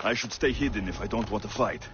I should stay hidden if I don't want to fight.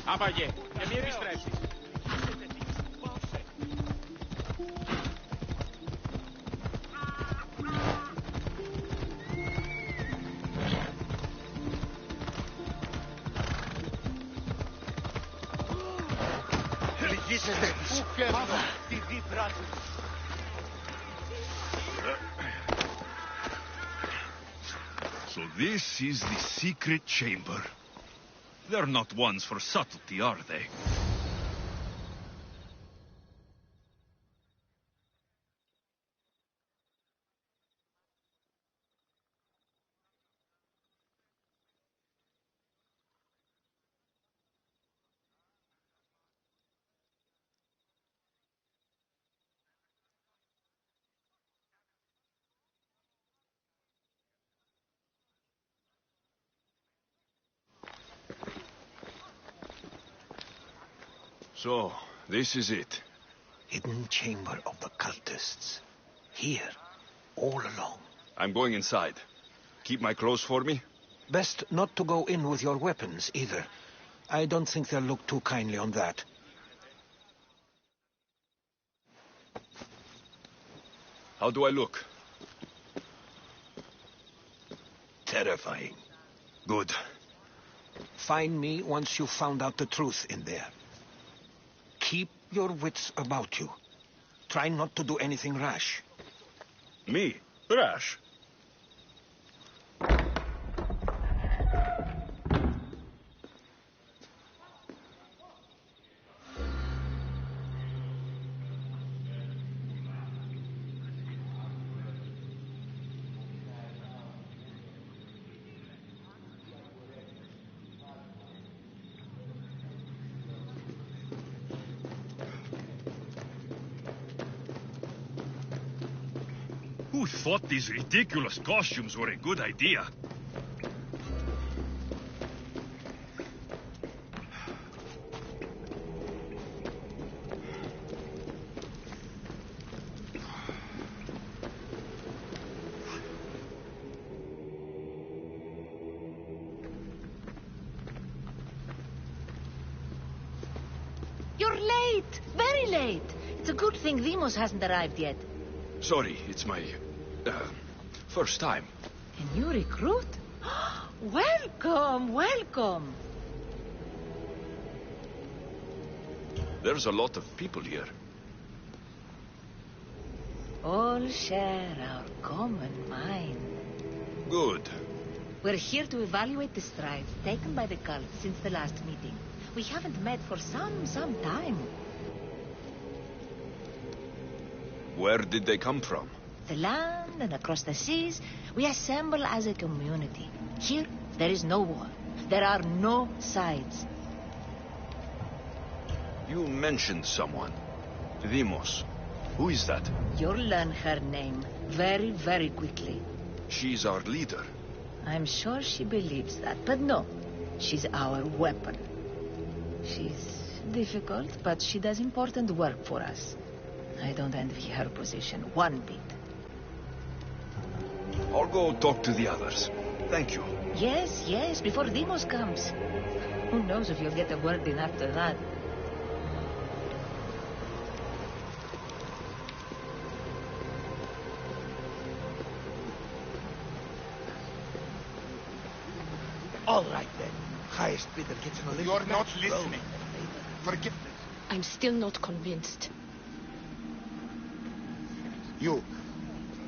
Απαγέ, για μία επιστρέψη. Λυγίσετε. Πού φέρνω τη δίπρα του. So this is the secret chamber. They're not ones for subtlety, are they? So, this is it. Hidden chamber of the cultists. Here, all along. I'm going inside. Keep my clothes for me? Best not to go in with your weapons, either. I don't think they'll look too kindly on that. How do I look? Terrifying. Good. Find me once you've found out the truth in there. Keep your wits about you. Try not to do anything rash. Me? Rash? Who thought these ridiculous costumes were a good idea? You're late! Very late! It's a good thing Demos hasn't arrived yet. Sorry, it's my... first time. A new recruit? Welcome, welcome. There's a lot of people here. All share our common mind. Good. We're here to evaluate the strides taken by the cult since the last meeting. We haven't met for some time. Where did they come from? The land and across the seas, we assemble as a community. Here, there is no war. There are no sides. You mentioned someone. Demos. Who is that? You'll learn her name very, very quickly. She's our leader. I'm sure she believes that, but no. She's our weapon. She's difficult, but she does important work for us. I don't envy her position one bit. I'll go talk to the others. Thank you. Yes, before Demos comes. Who knows if you'll get a word in after that. All right, then. Highest bidder gets an Olympic You're not match. listening. Forget this. I'm still not convinced.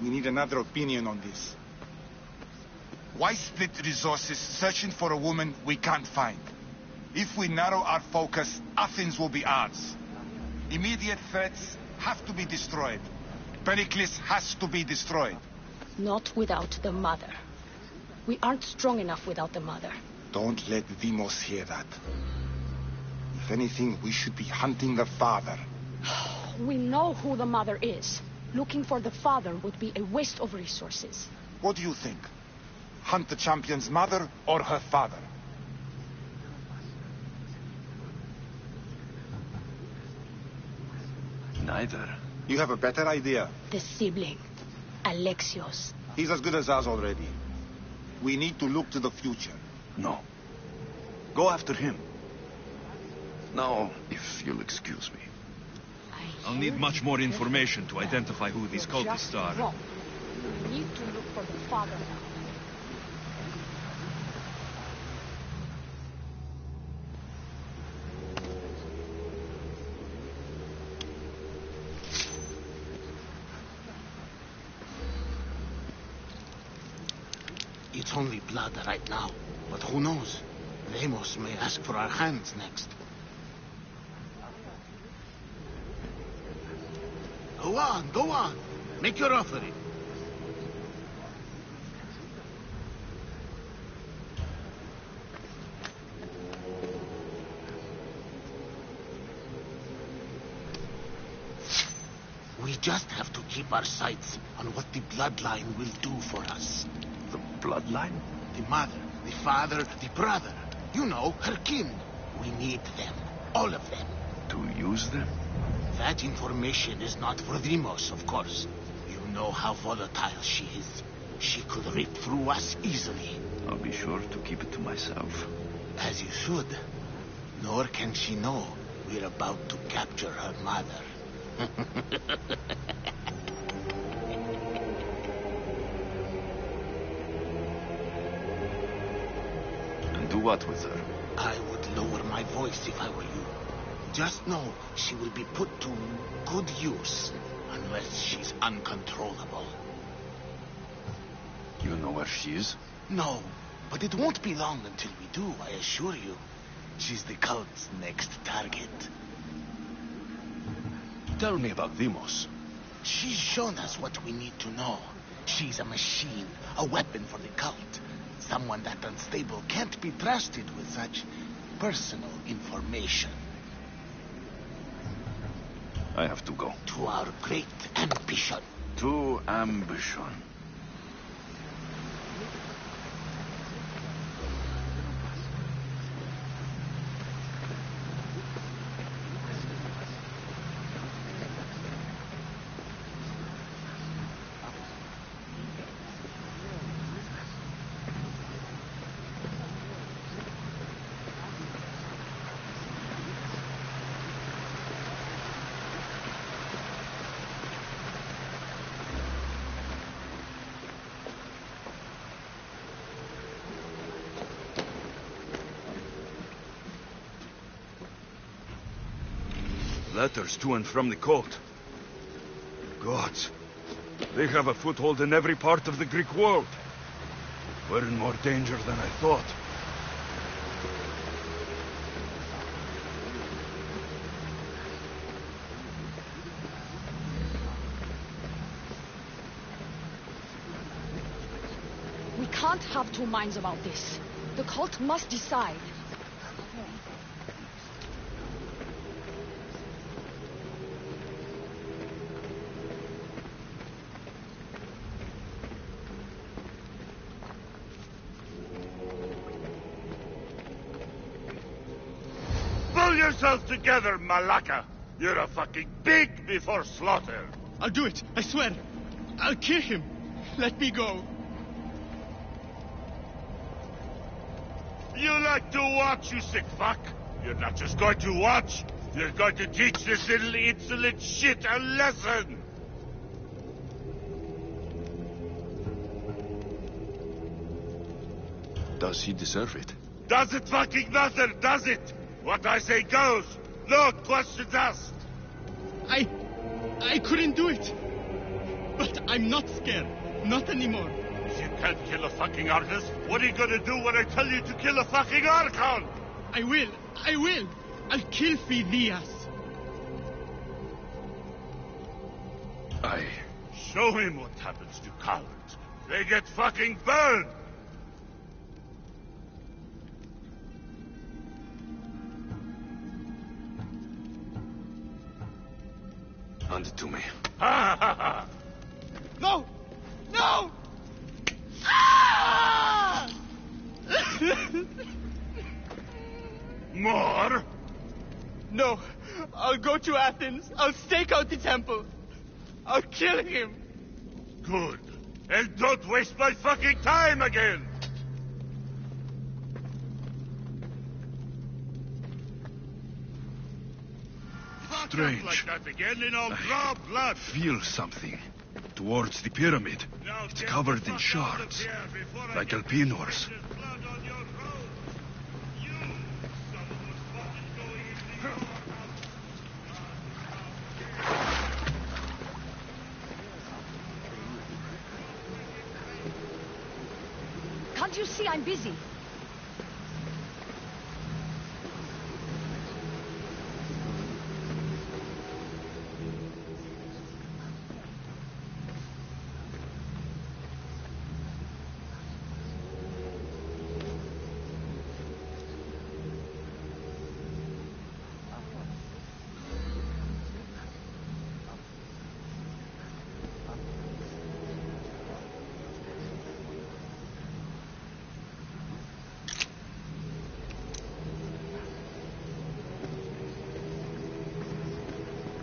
We need another opinion on this. Why split resources searching for a woman we can't find? If we narrow our focus, Athens will be ours. Immediate threats have to be destroyed. Pericles has to be destroyed. Not without the mother. We aren't strong enough without the mother. Don't let Demos hear that. If anything, we should be hunting the father. We know who the mother is. Looking for the father would be a waste of resources. What do you think? Hunt the champion's mother or her father? Neither. You have a better idea. The sibling, Alexios. He's as good as us already. We need to look to the future. No. Go after him. Now, if you'll excuse me. I'll need much more information to identify who these cultists are. Wrong. We need to look for the father now. It's only blood right now, but who knows? Demos may ask for our hands next. Go on. Make your offering. We just have to keep our sights on what the bloodline will do for us. The bloodline? The mother, the father, the brother. You know, her kin. We need them. All of them. To use them? That information is not for Demos, of course. You know how volatile she is. She could rip through us easily. I'll be sure to keep it to myself. As you should. Nor can she know we're about to capture her mother. And do what with her? I would lower my voice if I were you. Just know she will be put to good use, unless she's uncontrollable. You know where she is? No, but it won't be long until we do, I assure you. She's the cult's next target. Tell me about Demos. She's shown us what we need to know. She's a machine, a weapon for the cult. Someone that unstable can't be trusted with such personal information. I have to go. To our great ambition. To ambition. letters to and from the cult. Gods, they have a foothold in every part of the Greek world. We're in more danger than I thought. We can't have two minds about this. The cult must decide. Pull yourself together, Malaka! You're a fucking pig before slaughter! I'll do it, I swear. I'll kill him. Let me go. You like to watch, you sick fuck? You're not just going to watch, you're going to teach this little insolent shit a lesson! Does he deserve it? Does it fucking matter, does it? What I say goes. No questions asked. I couldn't do it. But I'm not scared. Not anymore. If you can't kill a fucking artist, what are you gonna do when I tell you to kill a fucking Archon? I will. I'll kill Phineas. Show him what happens to cowards. They get fucking burned! Hand it to me. Ha ha ha! No! No! Ah! More? No. I'll go to Athens. I'll stake out the temple. I'll kill him. Good. And don't waste my fucking time again! Strange. Like that again and I'll draw blood. Feel something. Towards the pyramid. Now It's get covered the in fuck out of shards. here before I Like get Alpinor's. there's blood on your road. You, someone was fucking going into your house. Can't you see I'm busy?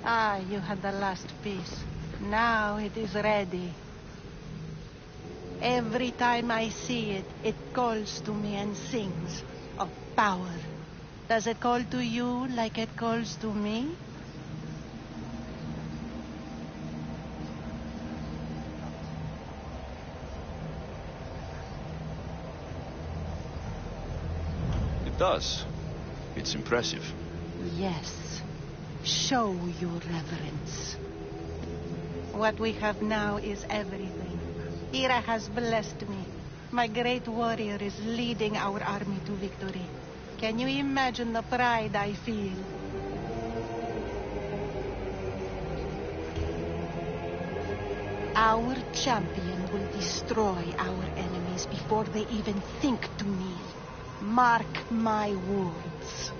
Ah, you had the last piece. Now it is ready. Every time I see it, it calls to me and sings of power. Does it call to you like it calls to me? It does. It's impressive. Yes. Show your reverence. What we have now is everything. Hera has blessed me. My great warrior is leading our army to victory. Can you imagine the pride I feel? Our champion will destroy our enemies before they even think to kneel. Mark my words.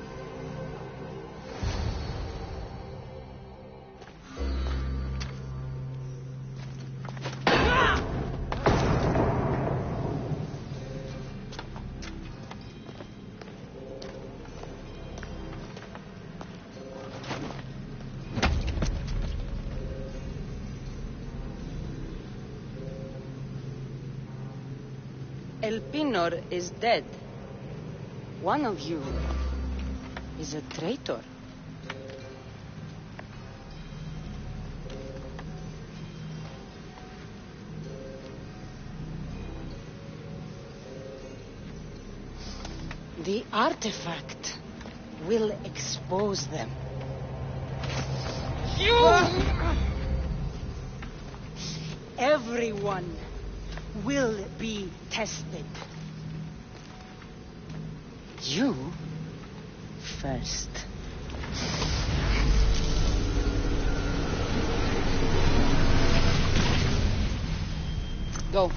Elpinor is dead. One of you is a traitor. The artifact will expose them. Everyone will be tested. You first. Go.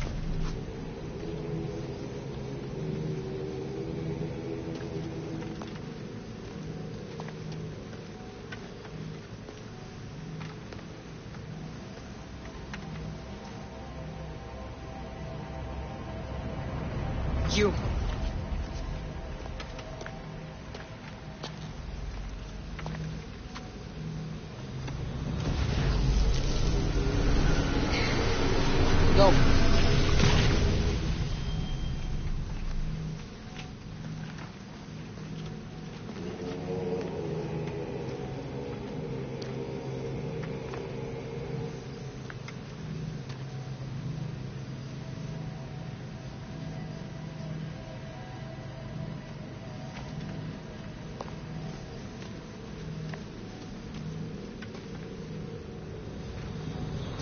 You. Go.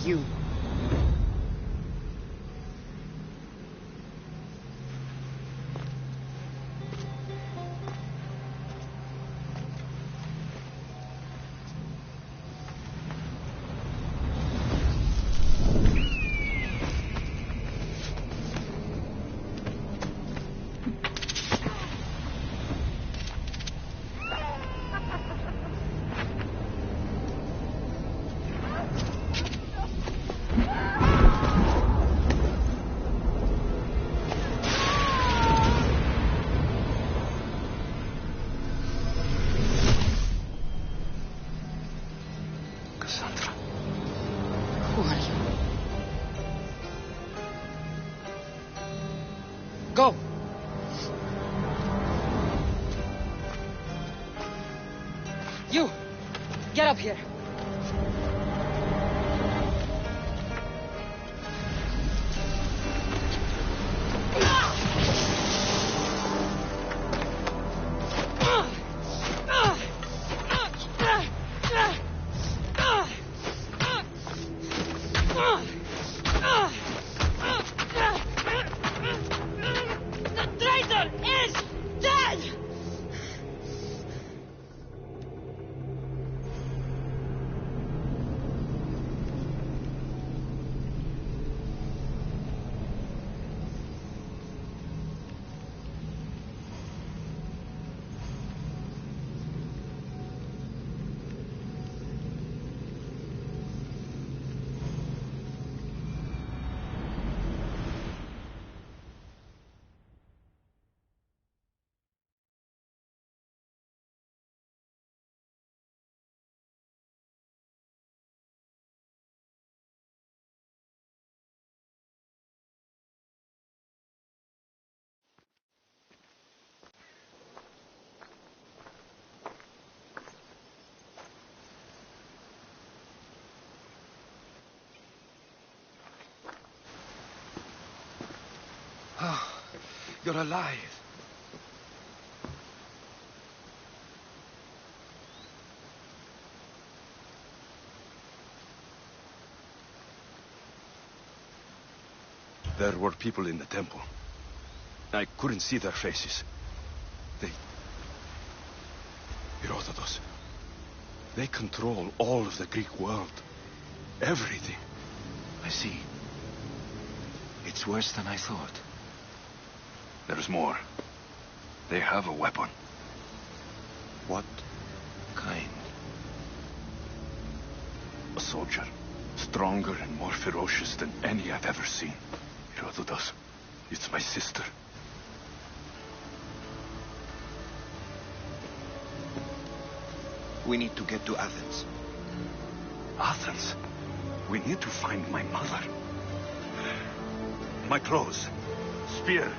You. Who are you? Go! You! Get up here! Oh, you're alive. There were people in the temple. I couldn't see their faces. Herodotus. They control all of the Greek world. Everything. I see. It's worse than I thought. There's more. They have a weapon. What kind? A soldier. Stronger and more ferocious than any I've ever seen. Herodotus. It's my sister. We need to get to Athens. Athens? We need to find my mother. My clothes. Spear.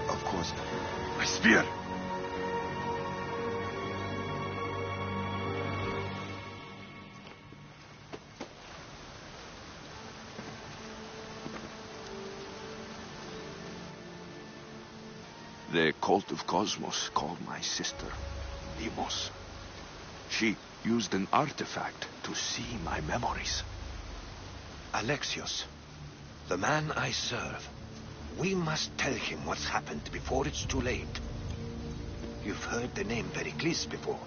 Of course. My spear. The cult of Cosmos called my sister Demos. She used an artifact to see my memories. Alexios, the man I serve. We must tell him what's happened before it's too late. You've heard the name Pericles before.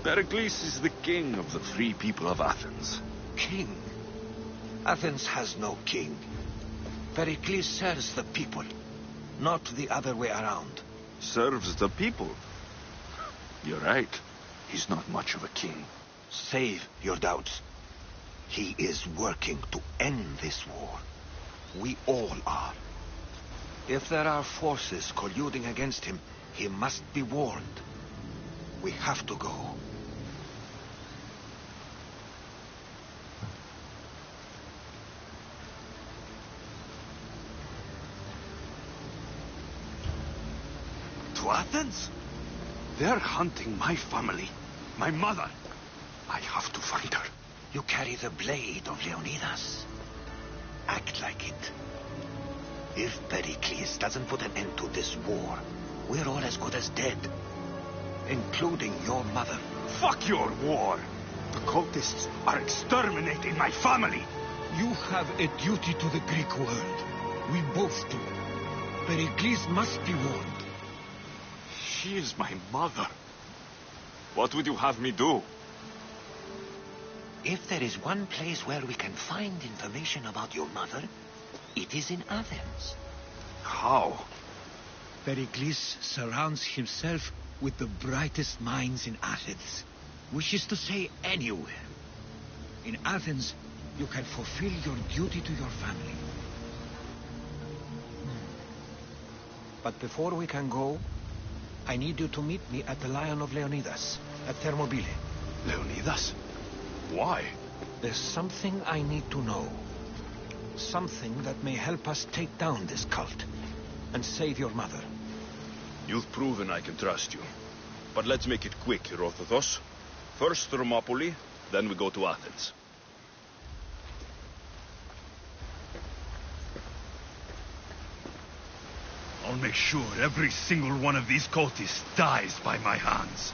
Pericles is the king of the free people of Athens. King? Athens has no king. Pericles serves the people, not the other way around. Serves the people? You're right. He's not much of a king. Save your doubts. He is working to end this war. We all are. If there are forces colluding against him, he must be warned. We have to go. To Athens? They're hunting my family, my mother. I have to find her. You carry the blade of Leonidas. Act like it. If Pericles doesn't put an end to this war, we're all as good as dead. Including your mother. Fuck your war! The cultists are exterminating my family! You have a duty to the Greek world. We both do. Pericles must be warned. She is my mother. What would you have me do? If there is one place where we can find information about your mother, it is in Athens. How? Pericles surrounds himself with the brightest minds in Athens. Which is to say, anywhere. In Athens, you can fulfill your duty to your family. But before we can go, I need you to meet me at the Lion of Leonidas, at Thermopylae. Leonidas? Why? There's something I need to know. Something that may help us take down this cult and save your mother. You've proven I can trust you. But let's make it quick, Herodotus. First Thermopylae, then we go to Athens. I'll make sure every single one of these cultists dies by my hands.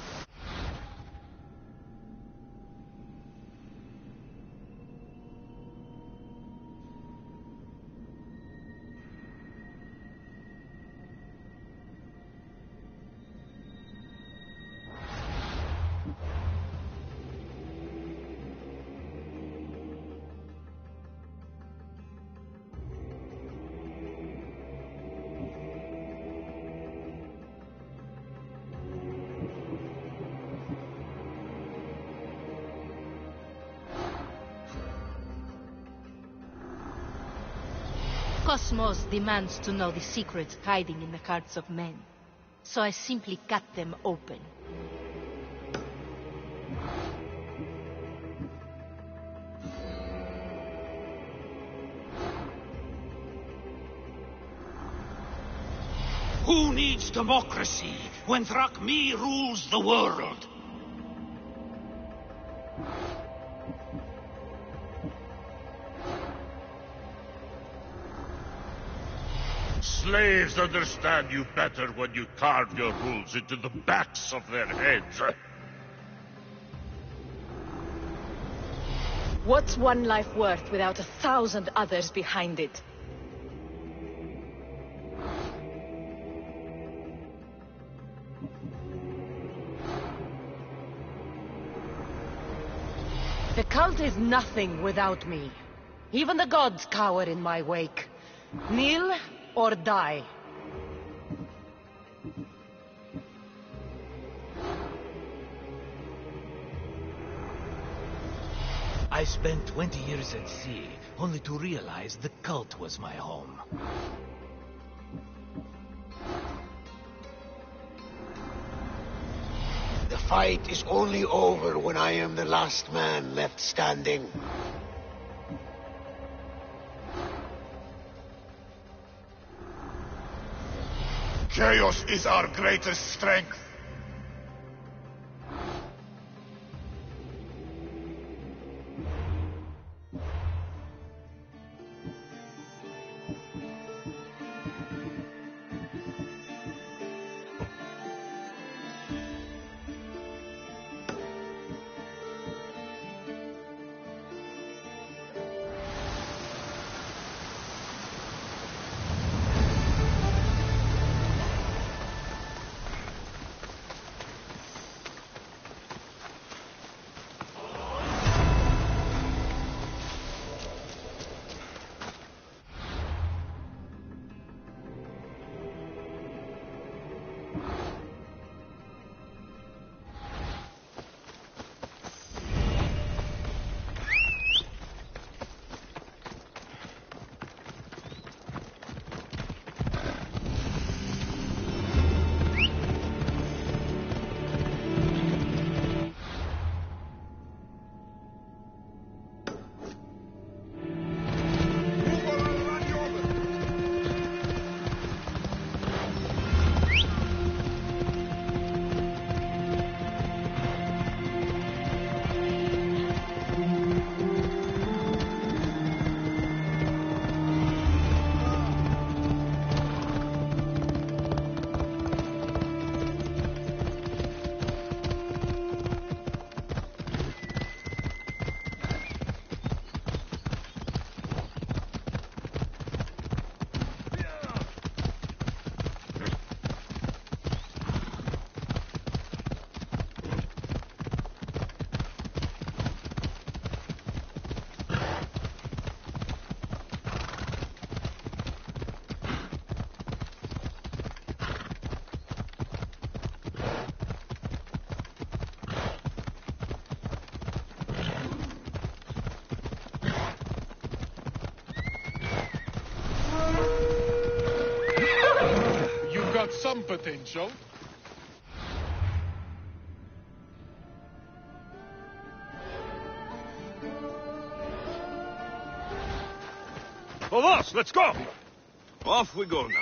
Cosmos demands to know the secrets hiding in the hearts of men. So I simply cut them open. Who needs democracy when Thrakmi rules the world? Slaves understand you better when you carve your rules into the backs of their heads. What's one life worth without 1,000 others behind it? The cult is nothing without me. Even the gods cower in my wake. Kneel or die. I spent 20 years at sea, only to realize the cult was my home. The fight is only over when I am the last man left standing. Chaos is our greatest strength. got some potential. Boss, let's go! Off we go now.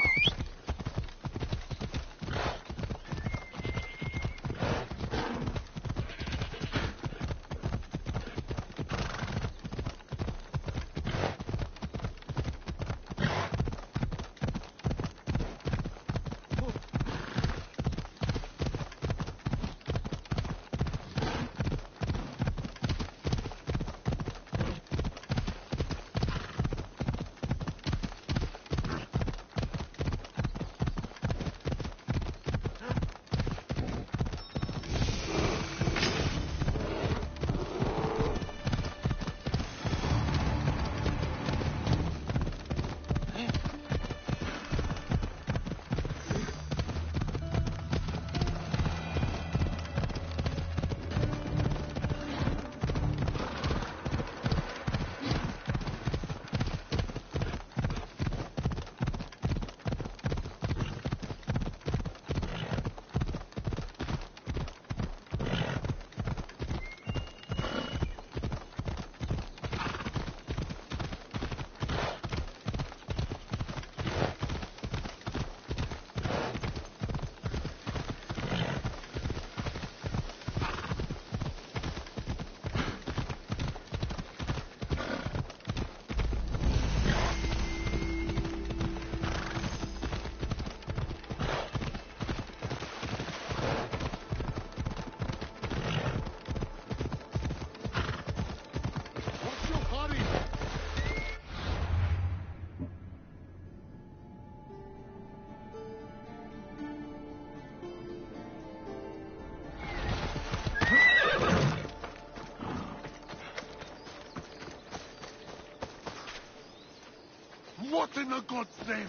What in the God's name?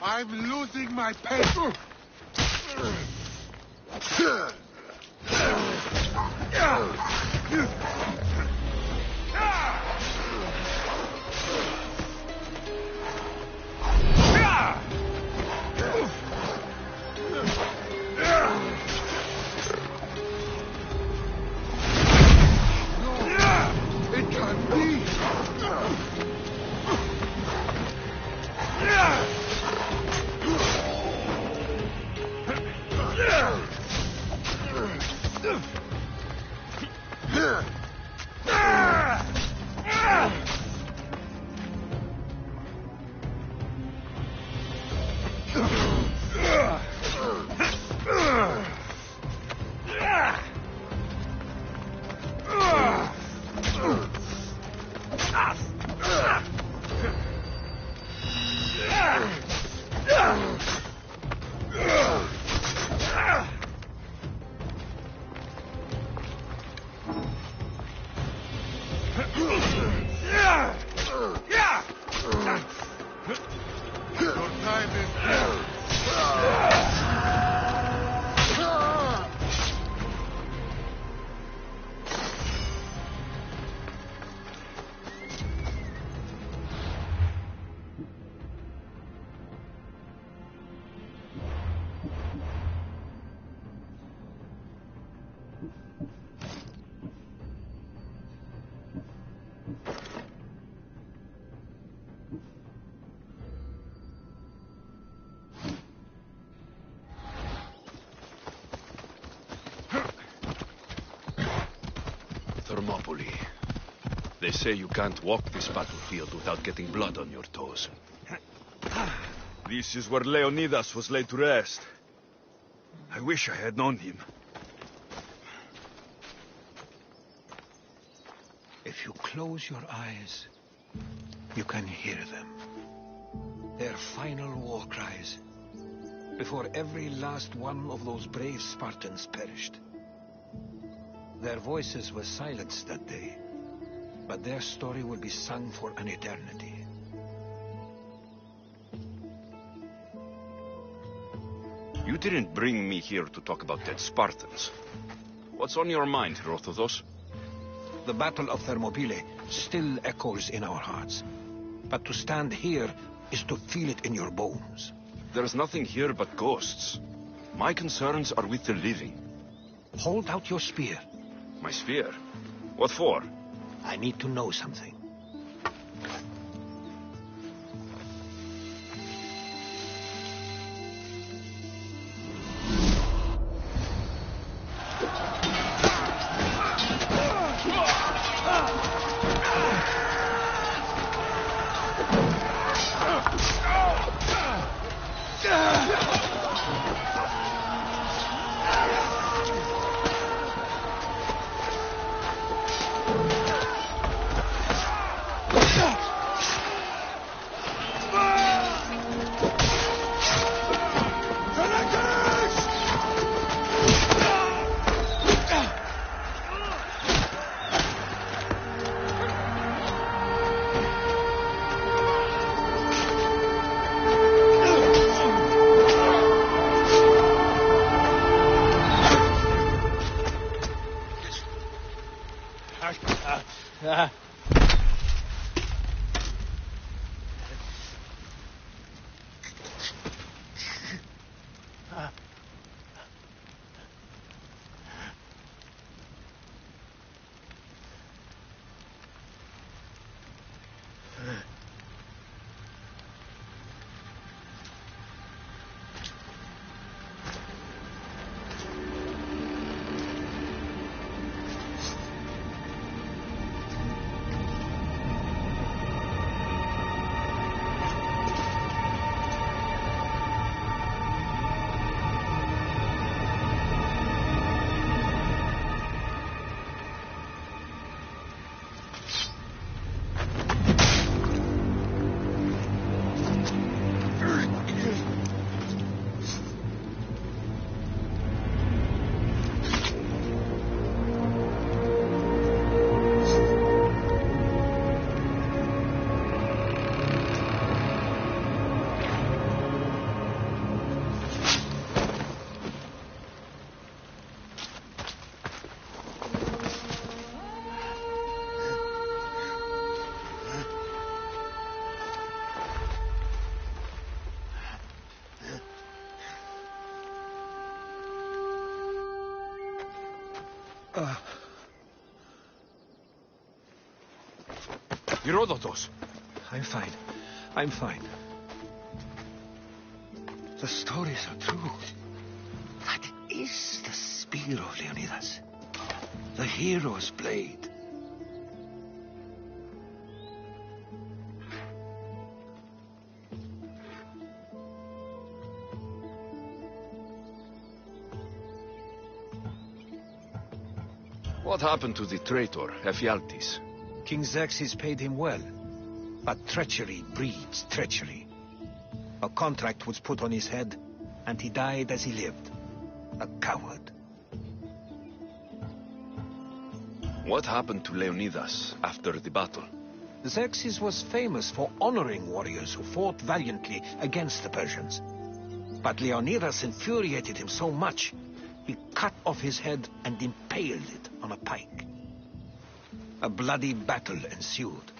I'm losing my pace. It can't be. Thermopylae. They say you can't walk this battlefield without getting blood on your toes. This is where Leonidas was laid to rest. I wish I had known him. If you close your eyes, you can hear them. Their final war cries, before every last one of those brave Spartans perished. Their voices were silenced that day, but their story will be sung for an eternity. You didn't bring me here to talk about dead Spartans. What's on your mind, Herodotus? The Battle of Thermopylae still echoes in our hearts. But to stand here is to feel it in your bones. There's nothing here but ghosts. My concerns are with the living. Hold out your spear. My spear? What for? I need to know something. Herodotus! I'm fine. I'm fine. The stories are true. That is the spear of Leonidas. The hero's blade. What happened to the traitor, Ephialtes? King Xerxes paid him well. But treachery breeds treachery. A contract was put on his head, and he died as he lived. A coward. What happened to Leonidas after the battle? Xerxes was famous for honoring warriors who fought valiantly against the Persians. But Leonidas infuriated him so much, he cut off his head and impaled it on a pike. A bloody battle ensued,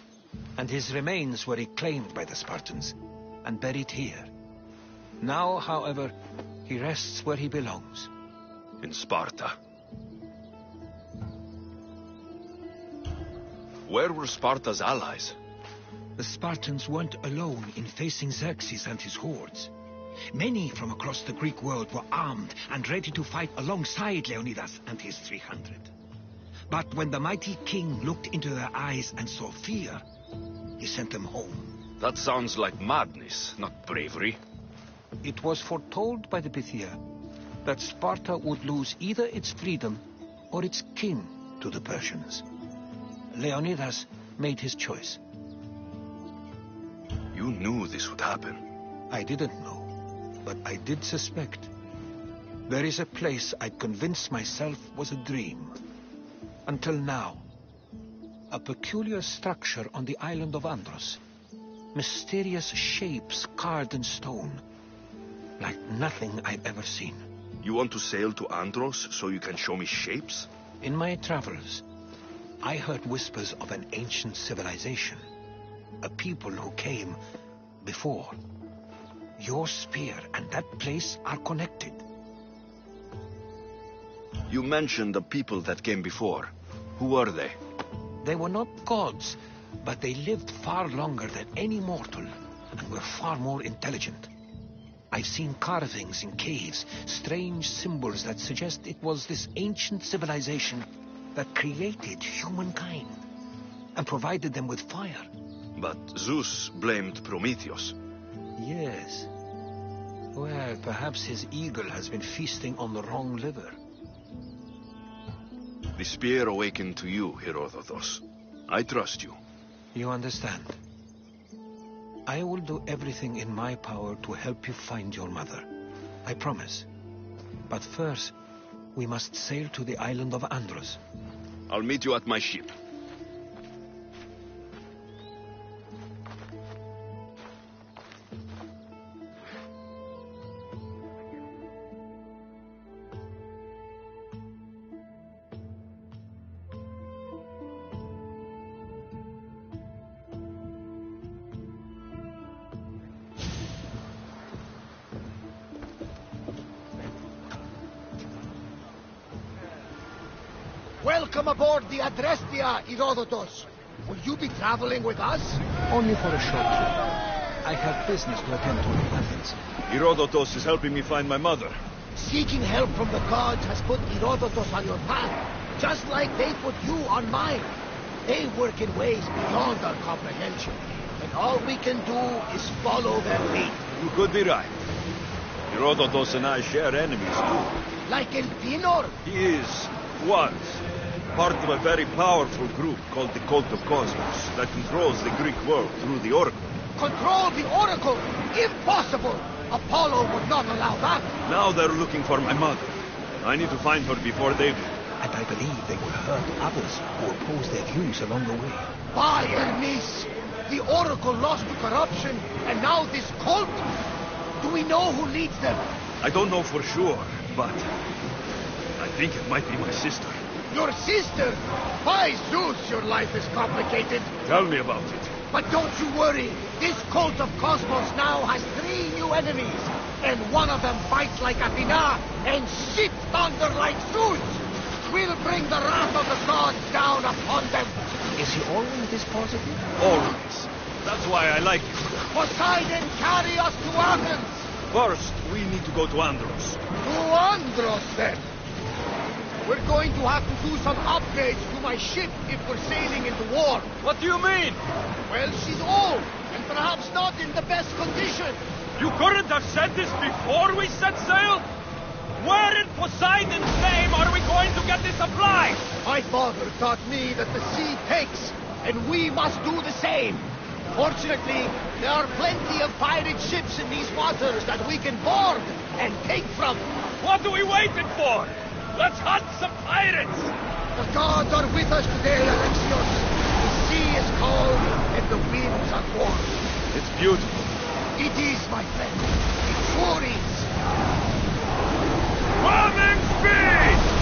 and his remains were reclaimed by the Spartans and buried here. Now, however, he rests where he belongs. In Sparta. Where were Sparta's allies? The Spartans weren't alone in facing Xerxes and his hordes. Many from across the Greek world were armed and ready to fight alongside Leonidas and his 300. But when the mighty king looked into their eyes and saw fear, he sent them home. That sounds like madness, not bravery. It was foretold by the Pythia that Sparta would lose either its freedom or its king to the Persians. Leonidas made his choice. You knew this would happen. I didn't know, but I did suspect. There is a place I'd convinced myself was a dream. Until now. A peculiar structure on the island of Andros. Mysterious shapes carved in stone. Like nothing I've ever seen. You want to sail to Andros so you can show me shapes? In my travels, I heard whispers of an ancient civilization. A people who came before. Your spear and that place are connected. You mentioned the people that came before. Who were they? They were not gods, but they lived far longer than any mortal, and were far more intelligent. I've seen carvings in caves, strange symbols that suggest it was this ancient civilization that created humankind, and provided them with fire. But Zeus blamed Prometheus. Yes. Well, perhaps his eagle has been feasting on the wrong liver. The spear awakened to you, Herodotus. I trust you. You understand. I will do everything in my power to help you find your mother. I promise. But first, we must sail to the island of Andros. I'll meet you at my ship. Welcome aboard the Adrestia, Herodotus. Will you be traveling with us? Only for a short trip. I have business to attend to in Athens. Herodotus is helping me find my mother. Seeking help from the gods has put Herodotus on your path, just like they put you on mine. They work in ways beyond our comprehension, and all we can do is follow their lead. You could be right. Herodotus and I share enemies, too. Like Elpinor? He was part of a very powerful group called the Cult of Cosmos that controls the Greek world through the Oracle. Control the Oracle? Impossible! Apollo would not allow that. Now they're looking for my mother. I need to find her before they do. And I believe they will hurt others who oppose their views along the way. By Hermes! The Oracle lost to corruption, and now this cult? Do we know who leads them? I don't know for sure, but I think it might be my sister. Your sister? By Zeus, your life is complicated. Tell me about it. But don't you worry. This cult of Cosmos now has 3 new enemies. And one of them fights like Athena and shits thunder like Zeus. We'll bring the wrath of the gods down upon them. Is he always this positive? Always. That's why I like you. Poseidon, carry us to Athens. First, we need to go to Andros. To Andros, then. We're going to have to do some upgrades to my ship if we're sailing into war. What do you mean? Well, she's old, and perhaps not in the best condition. You couldn't have said this before we set sail? Where in Poseidon's name are we going to get this supplies? My father taught me that the sea takes, and we must do the same. Fortunately, there are plenty of pirate ships in these waters that we can board and take from. What are we waiting for? Let's hunt some pirates! The gods are with us today, Alexios. The sea is calm and the winds are warm. It's beautiful. It is, my friend. It sure is. Bombing speed!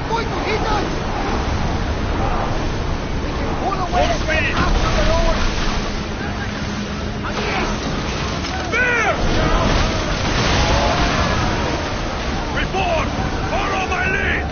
going to hit us! We can pull away and get after the road! There! Before! Follow my lead!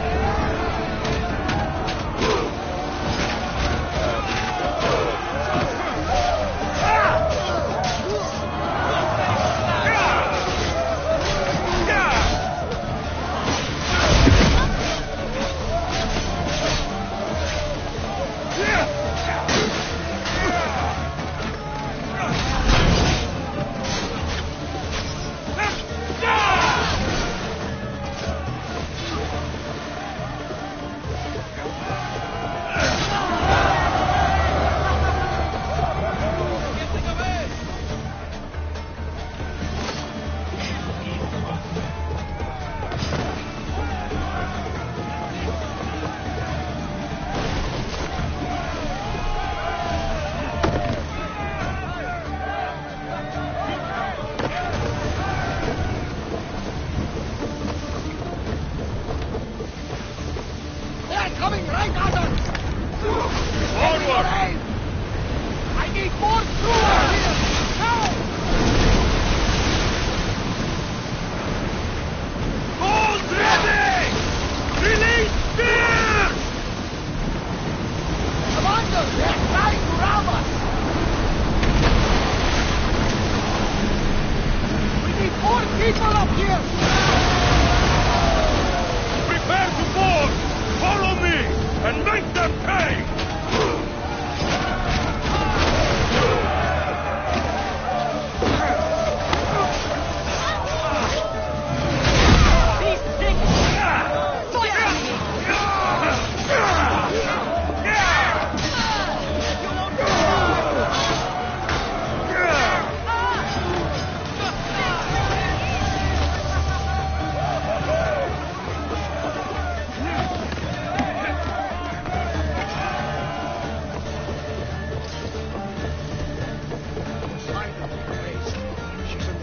Coming right at us! Forward! I need more troops here! Now! Hold ready! Release spears! Commander, they're trying to ram us! We need more people up here! Prepare to board! Follow me, and make them pay!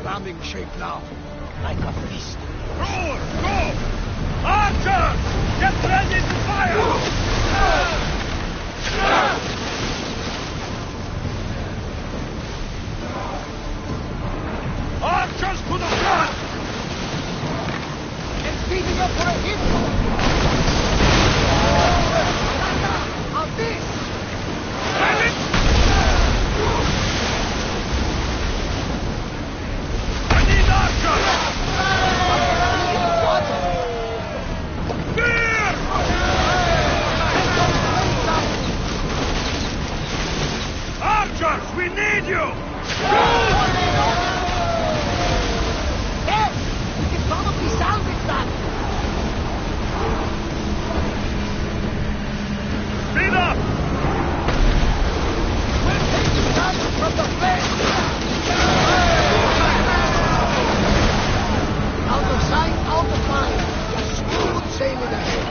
Ramming shape now, like a beast. Forward, go! Archers! Get ready to fire! Archers to the front! And speeding up for a hit! On this! Have it! Archers, we need you! Yes! We can probably salvage that! Speed up! We're taking damage from the flank! Out of sight, out of mind. Just smooth sailing ahead.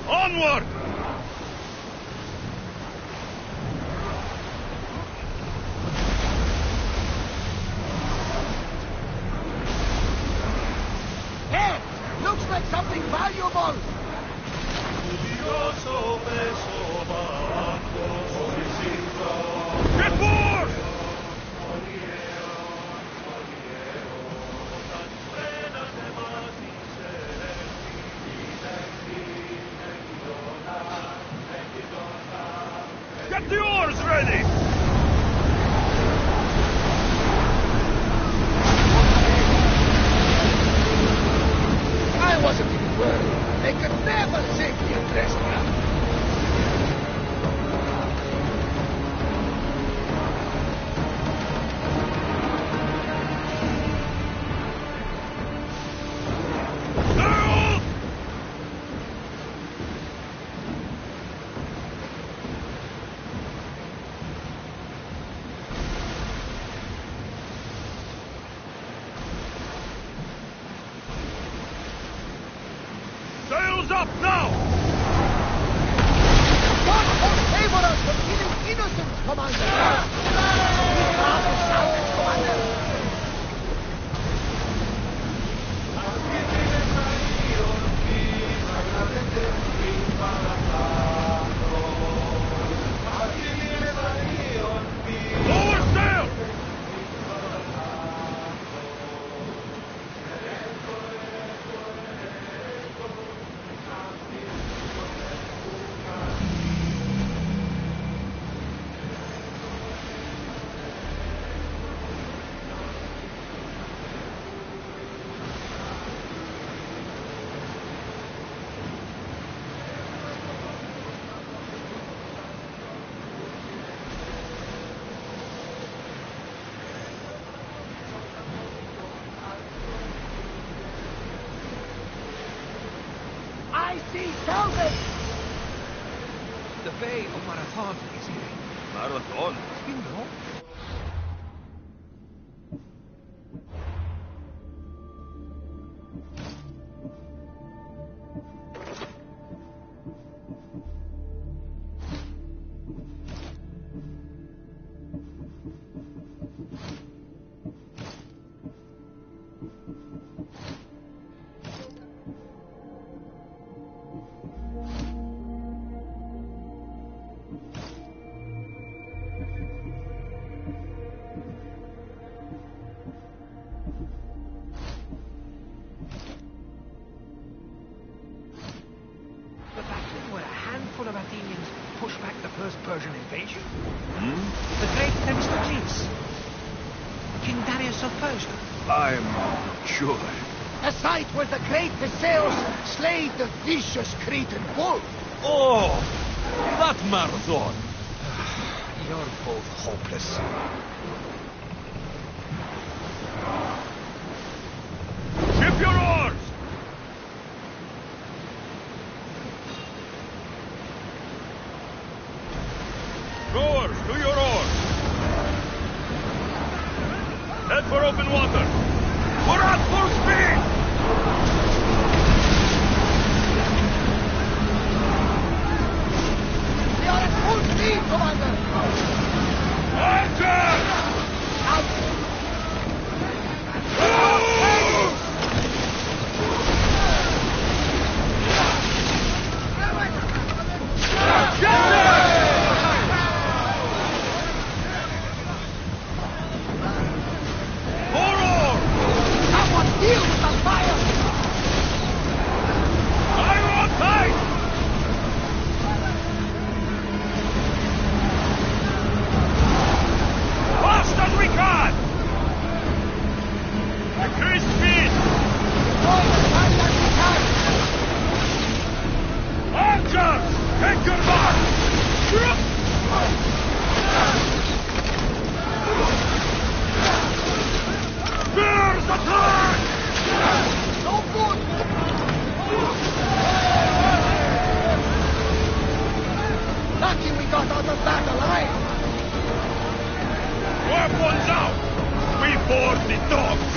Onward! Get the oars ready! I wasn't even worried. They could never safely address me. Sails up now! God will favor us from killing innocents, Commander! Commander! Lower sail! I see salvage! The Bay of Marathon is here. Marathon? You know? The battle where a handful of Athenians pushed back the first Persian invasion? The great Themistocles? King Darius of Persia? I'm not sure. The site where the great Theseus slayed the vicious Cretan bull. Oh! That Marathon! You're both hopeless. Ship your oars! Rowers, to your oars! Head for open water! We're at full speed! We are at full speed, Commander! Anchor! Deal with the fire! Fire on tight! Fast as we can! Increase speed! All as fast as we can! Archers! Take your mark! Spears attack! No good! Lucky we got out of that alive! Weapons out! We board the dogs!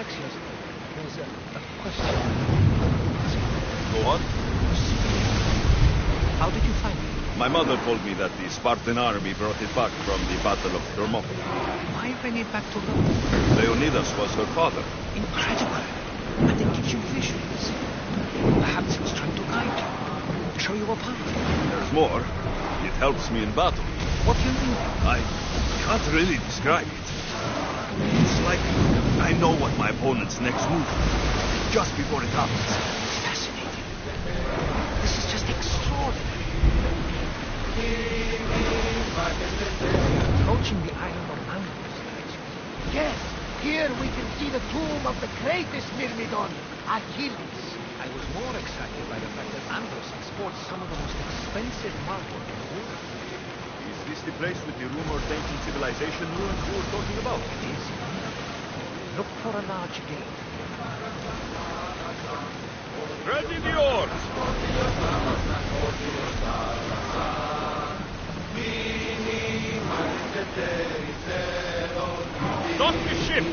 Excellency, there's a question. Go on. How did you find it? My mother told me that the Spartan army brought it back from the Battle of Thermopylae. Why bring it back to Rome? Leonidas was her father. Incredible. And it gives you visions. Perhaps he was trying to guide you, show you a path. There's more. It helps me in battle. What do you mean? I can't really describe it. It's like I know what my opponent's next move is, just before it happens. Fascinating. This is just extraordinary. Approaching the island of Andros. Yes, here we can see the tomb of the greatest Myrmidon, Achilles. I was more excited by the fact that Andros exports some of the most expensive marble in the world. Is this the place with the rumored ancient civilization ruins you were talking about? It is. Look for a large gate. Ready the oars! Stop the ship!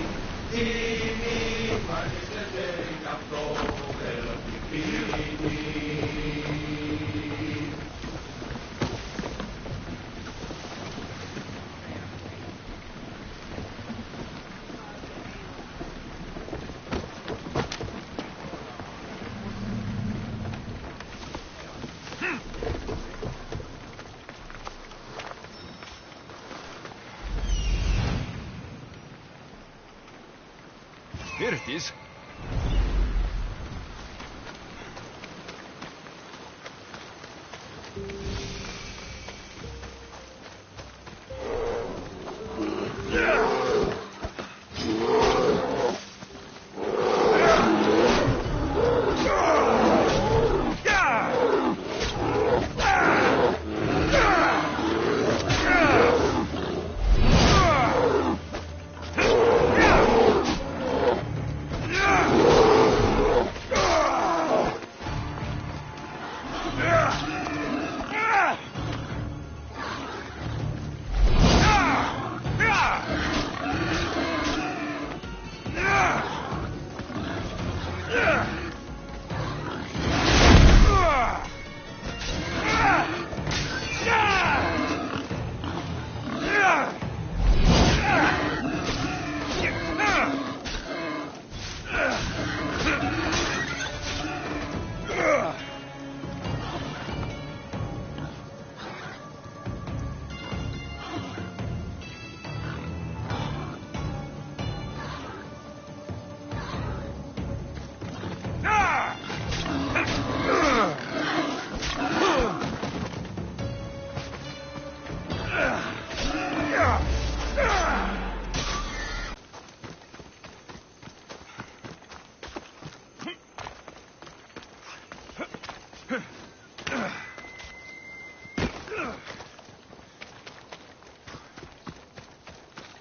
Here it is.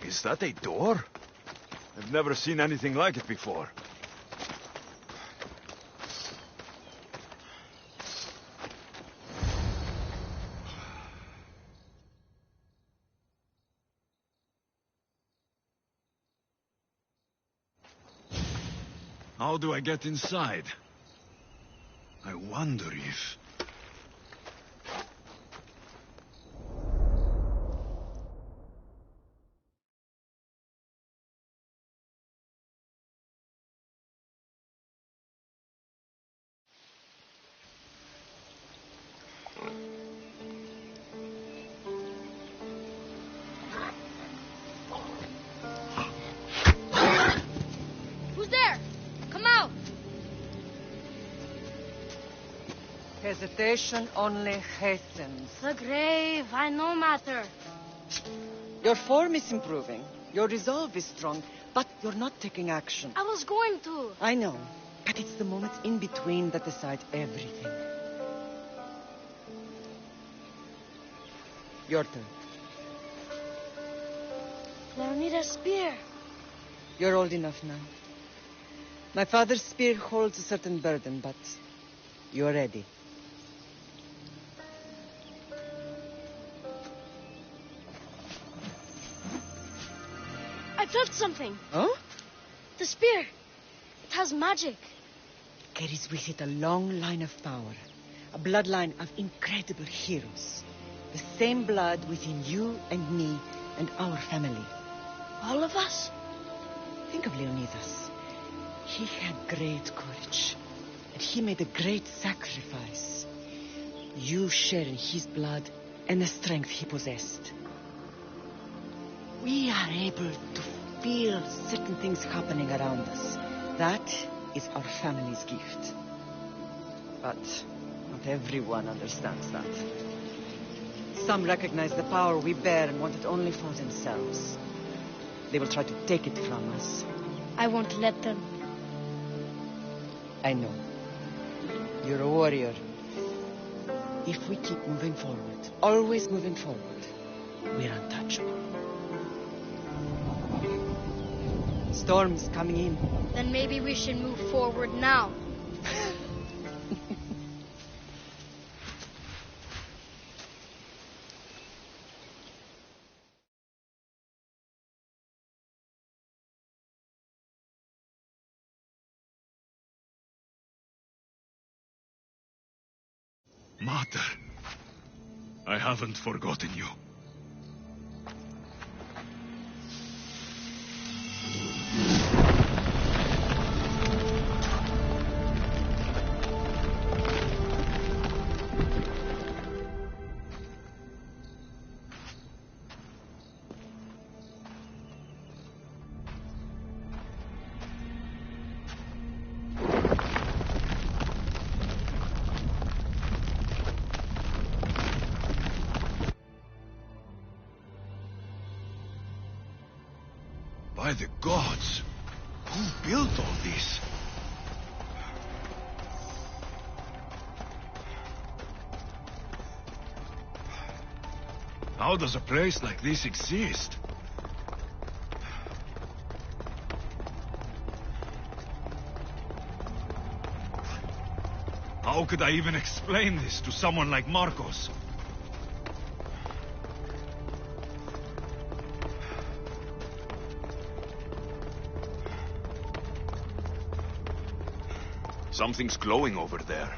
Is that a door? I've never seen anything like it before. How do I get inside? I wonder if... Who's there? Come out! Hesitation only hastens. The grave, I no matter. Your form is improving. Your resolve is strong, but you're not taking action. I was going to. I know, but it's the moments in between that decide everything. Your turn. Leonidas' spear. You're old enough now. My father's spear holds a certain burden, but you're ready. I felt something. Oh? The spear. It has magic. Carries with it a long line of power. A bloodline of incredible heroes. The same blood within you and me and our family. All of us? Think of Leonidas. He had great courage. And he made a great sacrifice. You share in his blood and the strength he possessed. We are able to feel certain things happening around us. That is our family's gift. But not everyone understands that. Some recognize the power we bear and want it only for themselves. They will try to take it from us. I won't let them. I know. You're a warrior. If we keep moving forward, always moving forward, we're untouchable. Storm's coming in. Then maybe we should move forward now. Mater, I haven't forgotten you. By the gods! Who built all this? How does a place like this exist? How could I even explain this to someone like Marcos? Something's glowing over there.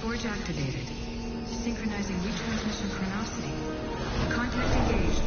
Forge activated. Synchronizing retransmission chronicity. Contact engaged.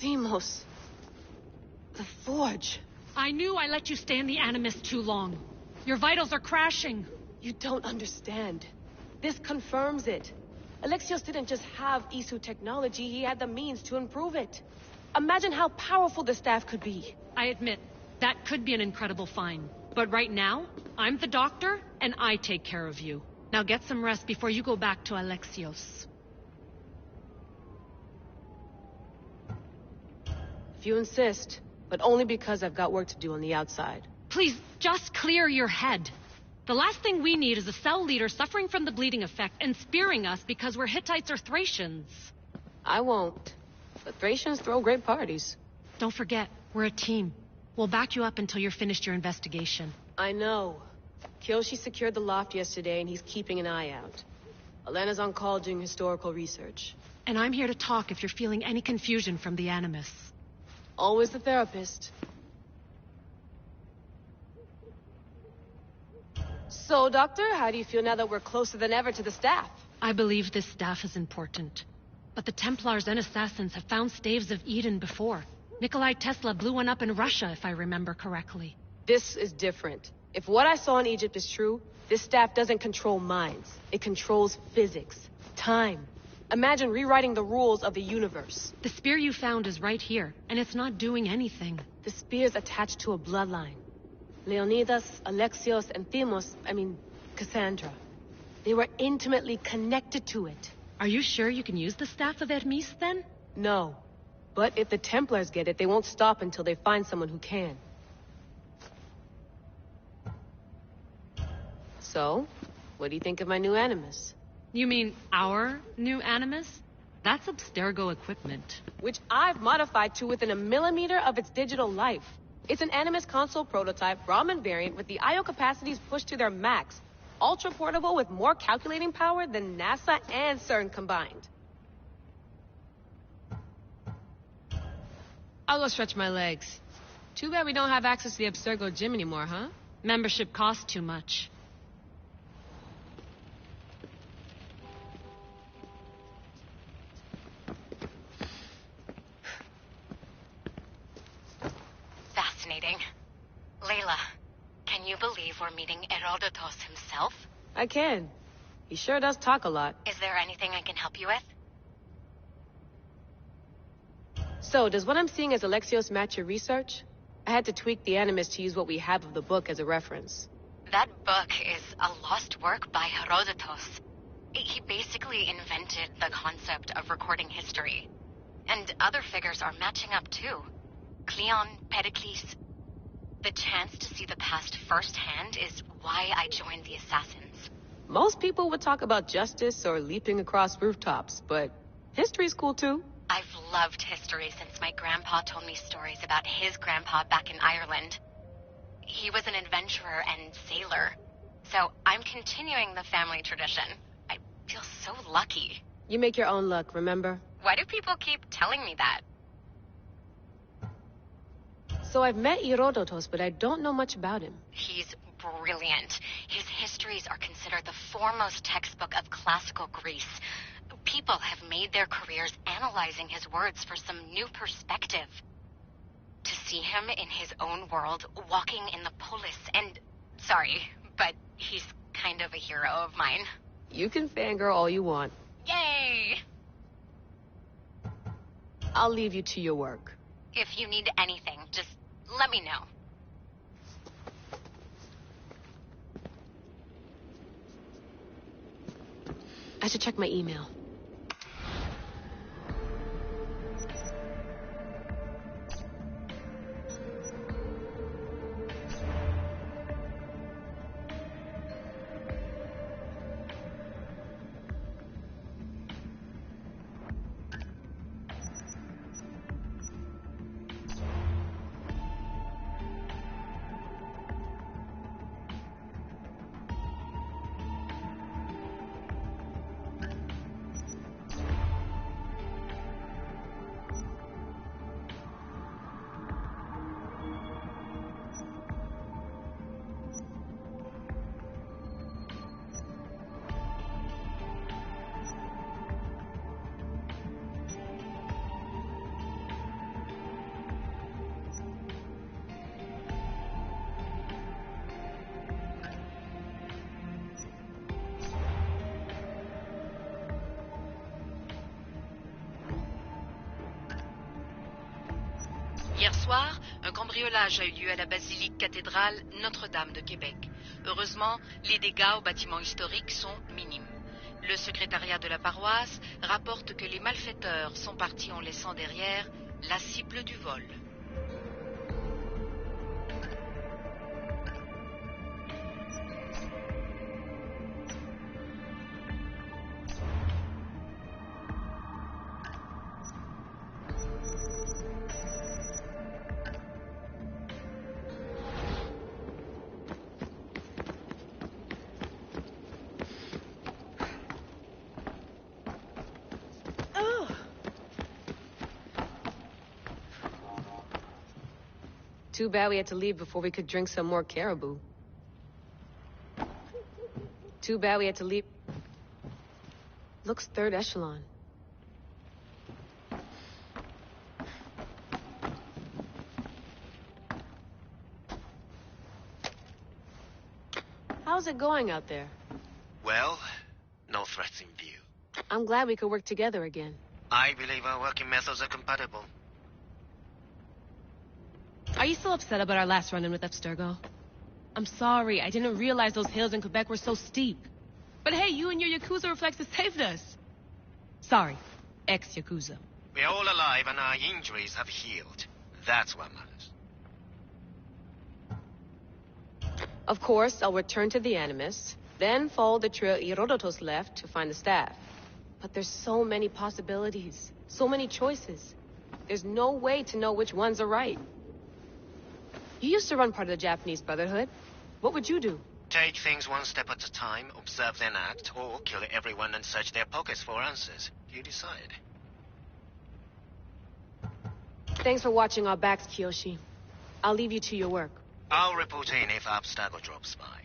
Themos. The Forge. I knew I let you stay in the Animus too long. Your vitals are crashing. You don't understand. This confirms it. Alexios didn't just have Isu technology, he had the means to improve it. Imagine how powerful the staff could be. I admit, that could be an incredible find. But right now, I'm the doctor, and I take care of you. Now get some rest before you go back to Alexios. If you insist, but only because I've got work to do on the outside. Please, just clear your head. The last thing we need is a cell leader suffering from the bleeding effect and spearing us because we're Hittites or Thracians. I won't. The Thracians throw great parties. Don't forget, we're a team. We'll back you up until you're finished your investigation. I know. Kyoshi secured the loft yesterday and he's keeping an eye out. Elena's on call doing historical research. And I'm here to talk if you're feeling any confusion from the Animus. Always the therapist. So, Doctor, how do you feel now that we're closer than ever to the staff? I believe this staff is important. But the Templars and Assassins have found staves of Eden before. Nikolai Tesla blew one up in Russia, if I remember correctly. This is different. If what I saw in Egypt is true, this staff doesn't control minds. It controls physics, time. Imagine rewriting the rules of the universe. The spear you found is right here, and it's not doing anything. The spear's attached to a bloodline. Leonidas, Alexios, and Cassandra. They were intimately connected to it. Are you sure you can use the Staff of Hermes, then? No. But if the Templars get it, they won't stop until they find someone who can. So, what do you think of my new Animus? You mean our new Animus? That's Abstergo equipment. Which I've modified to within a millimeter of its digital life. It's an Animus console prototype, Raman variant, with the I/O capacities pushed to their max. Ultra portable with more calculating power than NASA and CERN combined. I'll go stretch my legs. Too bad we don't have access to the Abstergo gym anymore, huh? Membership costs too much. Fascinating. Layla, can you believe we're meeting Herodotus himself? I can. He sure does talk a lot. Is there anything I can help you with? So, does what I'm seeing as Alexios match your research? I had to tweak the Animus to use what we have of the book as a reference. That book is a lost work by Herodotus. He basically invented the concept of recording history. And other figures are matching up too. Cleon, Pericles. The chance to see the past firsthand is why I joined the Assassins. Most people would talk about justice or leaping across rooftops, but history's cool too. I've loved history since my grandpa told me stories about his grandpa back in Ireland. He was an adventurer and sailor, so I'm continuing the family tradition. I feel so lucky. You make your own luck, remember? Why do people keep telling me that? So I've met Herodotus, but I don't know much about him. He's brilliant. His histories are considered the foremost textbook of classical Greece. People have made their careers analyzing his words for some new perspective. To see him in his own world, walking in the polis, and... Sorry, but he's kind of a hero of mine. You can fangirl all you want. Yay! I'll leave you to your work. If you need anything, just let me know. I should check my email. Hier soir, un cambriolage a eu lieu à la basilique cathédrale Notre-Dame de Québec. Heureusement, les dégâts au bâtiment historique sont minimes. Le secrétariat de la paroisse rapporte que les malfaiteurs sont partis en laissant derrière la cible du vol. Too bad we had to leave before we could drink some more caribou. Too bad we had to leave. Looks third echelon. How's it going out there? Well, no threats in view. I'm glad we could work together again. I believe our working methods are compatible. Are you still upset about our last run-in with Abstergo? I'm sorry, I didn't realize those hills in Quebec were so steep. But hey, you and your Yakuza reflexes saved us. Sorry, ex-Yakuza. We're all alive and our injuries have healed. That's what matters. Of course, I'll return to the Animus, then follow the trail Herodotus left to find the staff. But there's so many possibilities, so many choices. There's no way to know which ones are right. You used to run part of the Japanese Brotherhood. What would you do? Take things one step at a time, observe then act, or kill everyone and search their pockets for answers. You decide. Thanks for watching our backs, Kiyoshi. I'll leave you to your work. I'll report in if Abstergo drops by.